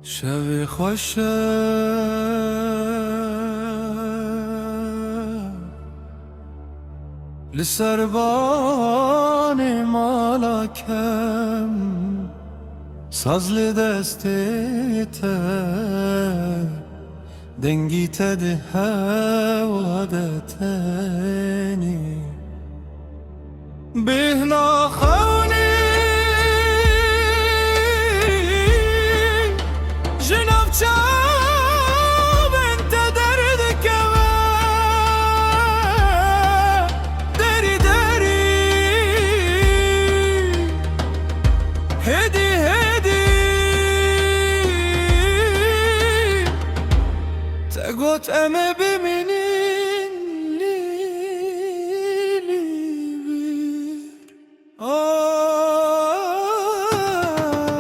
شوی خوش لسربان مالکم سازل دستیت دنگیت ده هوادتنی بهنا خونی جناب چاب انت درد کمه دری دری هدی هدی تقوت امه بمینین لیلی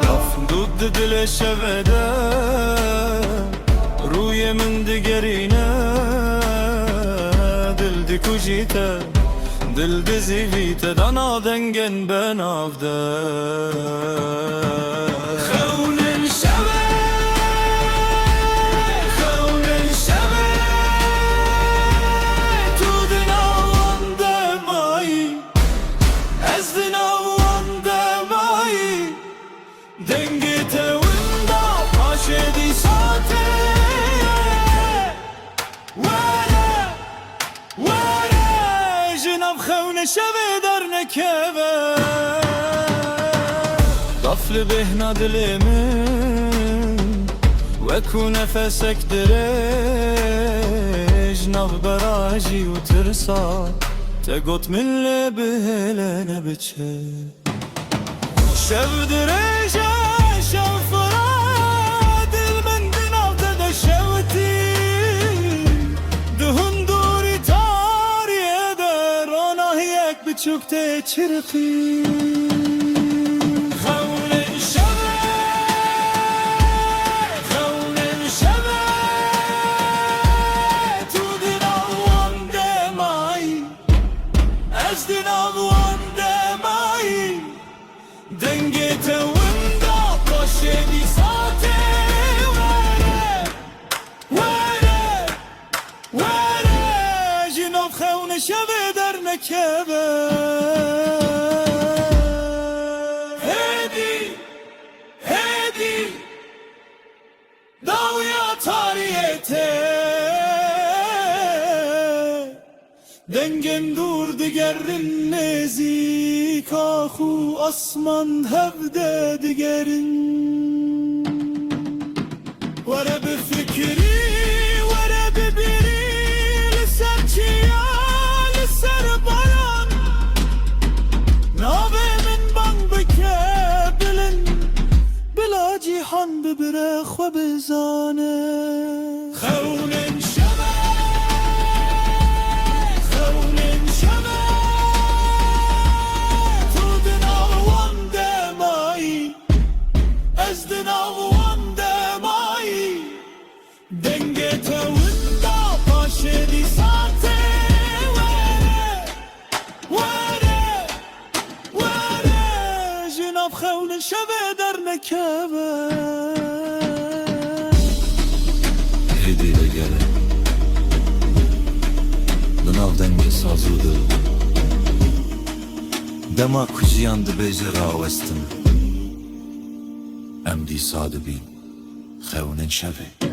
رفت دود دل شبده روی من دگرینه دل دی کجیته دل دی زیویته دانا دنگن بنافده خونن شبه خونن شبه تو دناوان دمایی از دناوان دمایی دنگیته وندا پاشه دی ساته خونه شوه در نکبه قفل بهنا دل من وکو نفسک درج ناف براجی و ترسا تگوت من لبه نبچه شو درجه شو فرا دل من دناف داده شوتی دهن دوری تاریه در آنه یک بچکته چرقی خونن شبه خونن شبه تو دناوان دمایی از دناوان دمایی دنگت وندا باشه دی ساته وره جناب خونه شبه در نکبه هدی هدی داویا تاریته دنگن دور دیگرین نزیک آخو آسمان هفده دیگرین وره بفکری وره ببیری لسر چیا لسر باران ناوه من بانگ بکه بلن بلا جیحان ببره خو بزانه خونن شبه خونن شبه تو دناوان دمایی از دناوان دمایی دنگت وندا پاشه دی ساته وره جناب خونن شبه در نکبه هدی دگره دناو دنگ سازوده دما کجیانده بیجه راوستن ام دی ساده بین خونن شبه